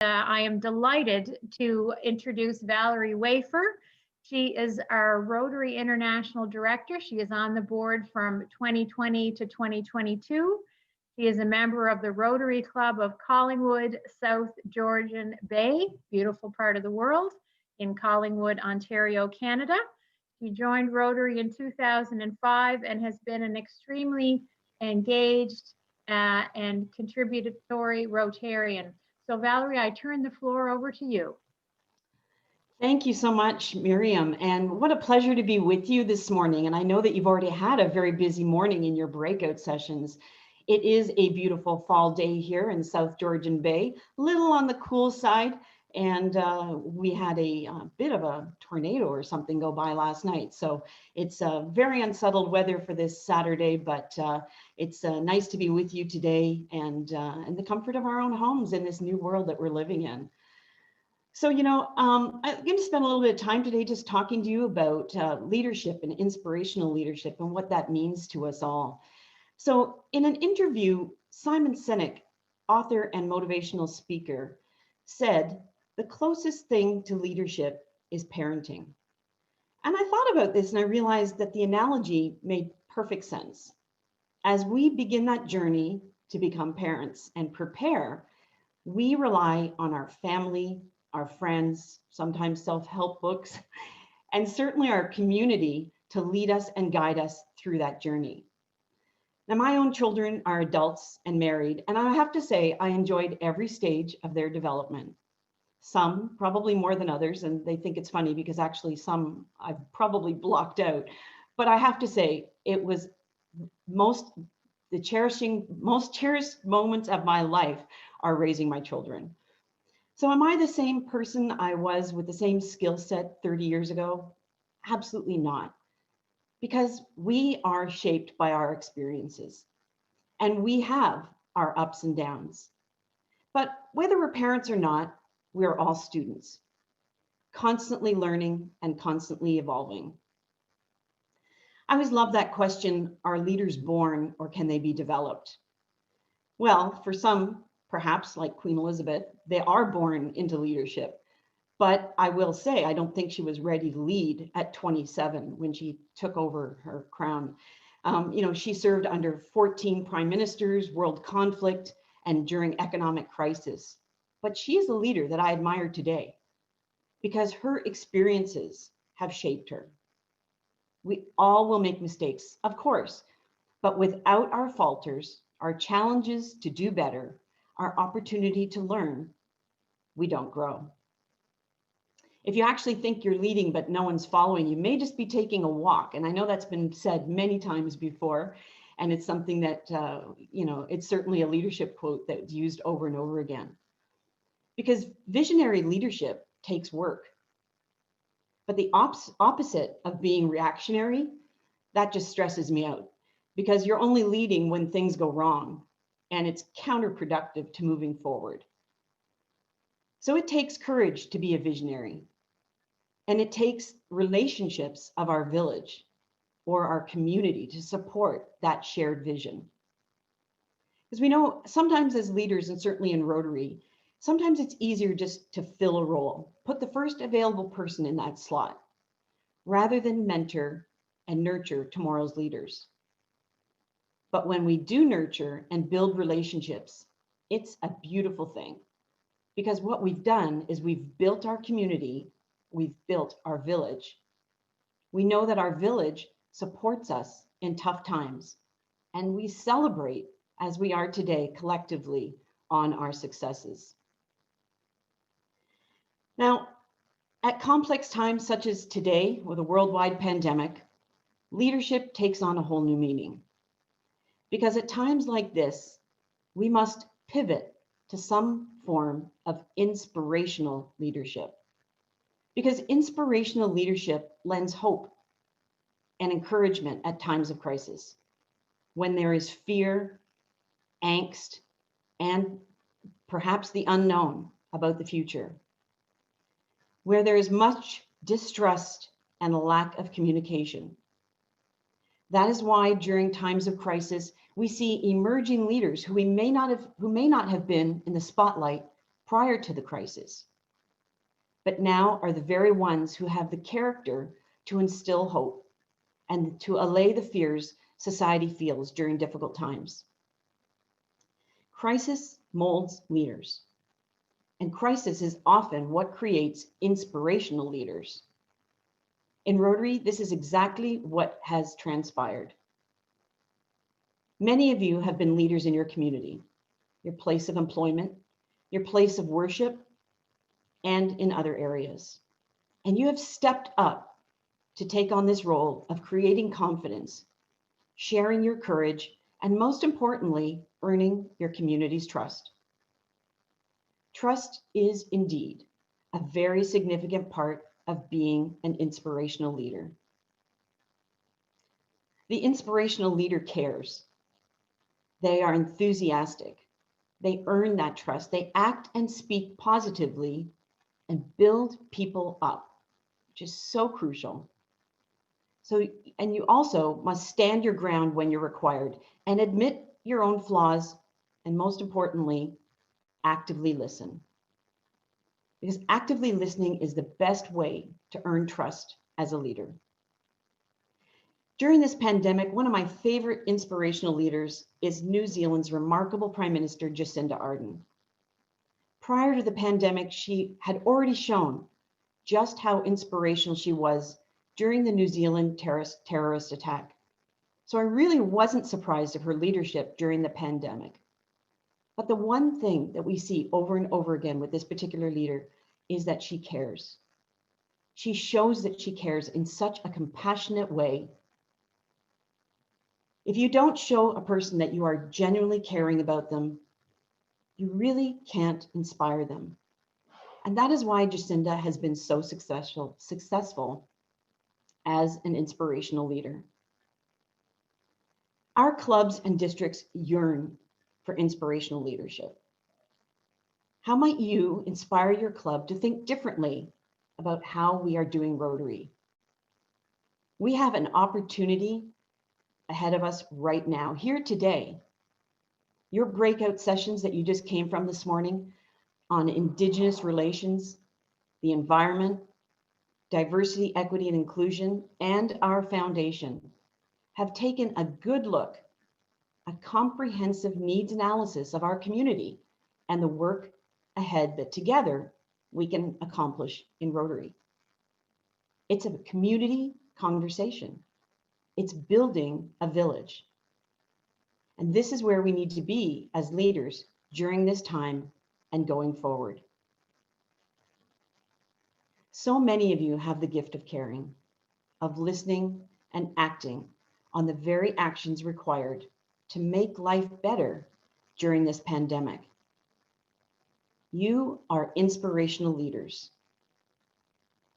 I am delighted to introduce Valerie Wafer. She is our Rotary International Director. She is on the board from 2020 to 2022. She is a member of the Rotary Club of Collingwood, South Georgian Bay, beautiful part of the world, in Collingwood, Ontario, Canada. She joined Rotary in 2005 and has been an extremely engaged and contributory Rotarian. So Valerie, I turn the floor over to you. Thank you so much, Miriam. And what a pleasure to be with you this morning. And I know that you've already had a very busy morning in your breakout sessions. It is a beautiful fall day here in South Georgian Bay, a little on the cool side. And we had a bit of a tornado or something go by last night. So it's very unsettled weather for this Saturday, but it's nice to be with you today and in the comfort of our own homes in this new world that we're living in. So, I'm going to spend a little bit of time today just talking to you about leadership and inspirational leadership and what that means to us all. So in an interview, Simon Sinek, author and motivational speaker, said, "The closest thing to leadership is parenting." And I thought about this and I realized that the analogy made perfect sense. As we begin that journey to become parents and prepare, we rely on our family, our friends, sometimes self-help books, and certainly our community to lead us and guide us through that journey. Now, my own children are adults and married, and I have to say I enjoyed every stage of their development. Some probably more than others, and they think it's funny because actually some I've probably blocked out. But I have to say it was most cherished moments of my life are raising my children. So am I the same person I was with the same skill set 30 years ago? Absolutely not. Because we are shaped by our experiences and we have our ups and downs. But whether we're parents or not, we're all students, constantly learning and constantly evolving. I always love that question, are leaders born or can they be developed? Well, for some, perhaps like Queen Elizabeth, they are born into leadership. But I will say, I don't think she was ready to lead at 27 when she took over her crown. She served under 14 prime ministers, world conflict, and during economic crisis. But she is a leader that I admire today because her experiences have shaped her. We all will make mistakes, of course, but without our falters, our challenges to do better, our opportunity to learn, we don't grow. If you actually think you're leading, but no one's following, you may just be taking a walk. And I know that's been said many times before. And it's something that, it's certainly a leadership quote that's used over and over again. Because visionary leadership takes work. But the opposite of being reactionary, that just stresses me out. Because you're only leading when things go wrong. And it's counterproductive to moving forward. So it takes courage to be a visionary. And it takes relationships of our village or our community to support that shared vision. Because we know sometimes as leaders, and certainly in Rotary, sometimes it's easier just to fill a role, put the first available person in that slot, rather than mentor and nurture tomorrow's leaders. But when we do nurture and build relationships, it's a beautiful thing. Because what we've done is we've built our community, we've built our village. We know that our village supports us in tough times, and we celebrate as we are today collectively on our successes. Now, at complex times such as today with a worldwide pandemic, leadership takes on a whole new meaning. Because at times like this, we must pivot to some form of inspirational leadership. Because inspirational leadership lends hope and encouragement at times of crisis, when there is fear, angst, and perhaps the unknown about the future, where there is much distrust and a lack of communication. That is why during times of crisis, we see emerging leaders who may not have been in the spotlight prior to the crisis, but now are the very ones who have the character to instill hope and to allay the fears society feels during difficult times. Crisis molds leaders, and crisis is often what creates inspirational leaders. In Rotary, this is exactly what has transpired. Many of you have been leaders in your community, your place of employment, your place of worship, and in other areas. And you have stepped up to take on this role of creating confidence, sharing your courage, and most importantly, earning your community's trust. Trust is indeed a very significant part of being an inspirational leader. The inspirational leader cares. They are enthusiastic. They earn that trust. They act and speak positively and build people up, which is so crucial. So, and you also must stand your ground when you're required and admit your own flaws, and most importantly, actively listen. Because actively listening is the best way to earn trust as a leader. During this pandemic, one of my favorite inspirational leaders is New Zealand's remarkable Prime Minister, Jacinda Ardern. Prior to the pandemic, she had already shown just how inspirational she was during the New Zealand terrorist attack. So I really wasn't surprised of her leadership during the pandemic. But the one thing that we see over and over again with this particular leader is that she cares. She shows that she cares in such a compassionate way. If you don't show a person that you are genuinely caring about them, you really can't inspire them. And that is why Jacinda has been so successful as an inspirational leader. Our clubs and districts yearn for inspirational leadership. How might you inspire your club to think differently about how we are doing Rotary? We have an opportunity ahead of us right now, here today. Your breakout sessions that you just came from this morning on Indigenous relations, the environment, diversity, equity, and inclusion, and our foundation have taken a good look, a comprehensive needs analysis of our community and the work ahead that together we can accomplish in Rotary. It's a community conversation. It's building a village. And this is where we need to be as leaders during this time and going forward. So many of you have the gift of caring, of listening and acting on the very actions required to make life better during this pandemic. You are inspirational leaders.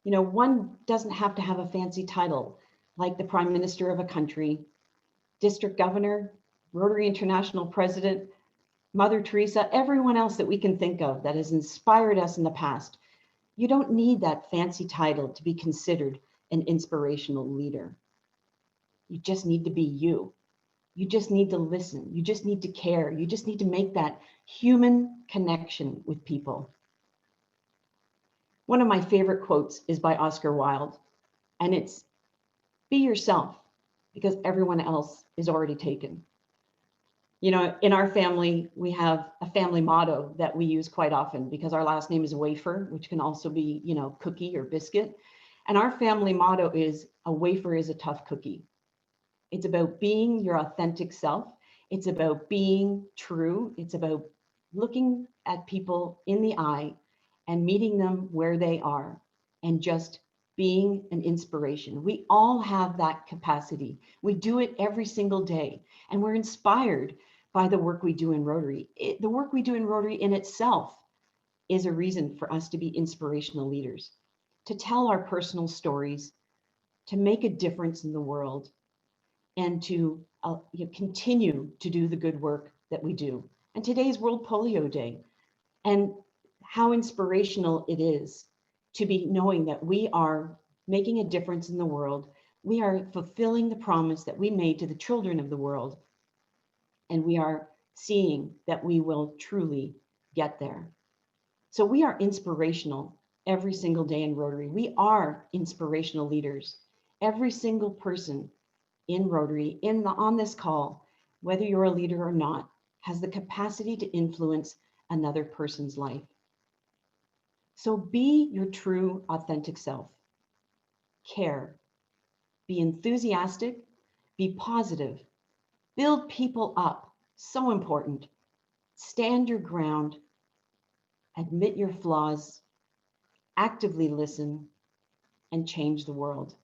You know, one doesn't have to have a fancy title like the Prime Minister of a country, District Governor, Rotary International President, Mother Teresa, everyone else that we can think of that has inspired us in the past. You don't need that fancy title to be considered an inspirational leader. You just need to be you. You just need to listen. You just need to care. You just need to make that human connection with people. One of my favorite quotes is by Oscar Wilde, and it's, "Be yourself, because everyone else is already taken." You know, in our family, we have a family motto that we use quite often because our last name is Wafer, which can also be, you know, cookie or biscuit. And our family motto is, "A wafer is a tough cookie." It's about being your authentic self. It's about being true. It's about looking at people in the eye and meeting them where they are and just being an inspiration. We all have that capacity. We do it every single day, and we're inspired by the work we do in Rotary. The work we do in Rotary in itself is a reason for us to be inspirational leaders, to tell our personal stories, to make a difference in the world, and to continue to do the good work that we do. And today is World Polio Day, and how inspirational it is to be knowing that we are making a difference in the world. We are fulfilling the promise that we made to the children of the world, and we are seeing that we will truly get there. So we are inspirational every single day in Rotary. We are inspirational leaders. Every single person in Rotary, on this call, whether you're a leader or not, has the capacity to influence another person's life. So be your true, authentic self. Care. Be enthusiastic. Be positive. Build people up. So important. Stand your ground. Admit your flaws. Actively listen and change the world.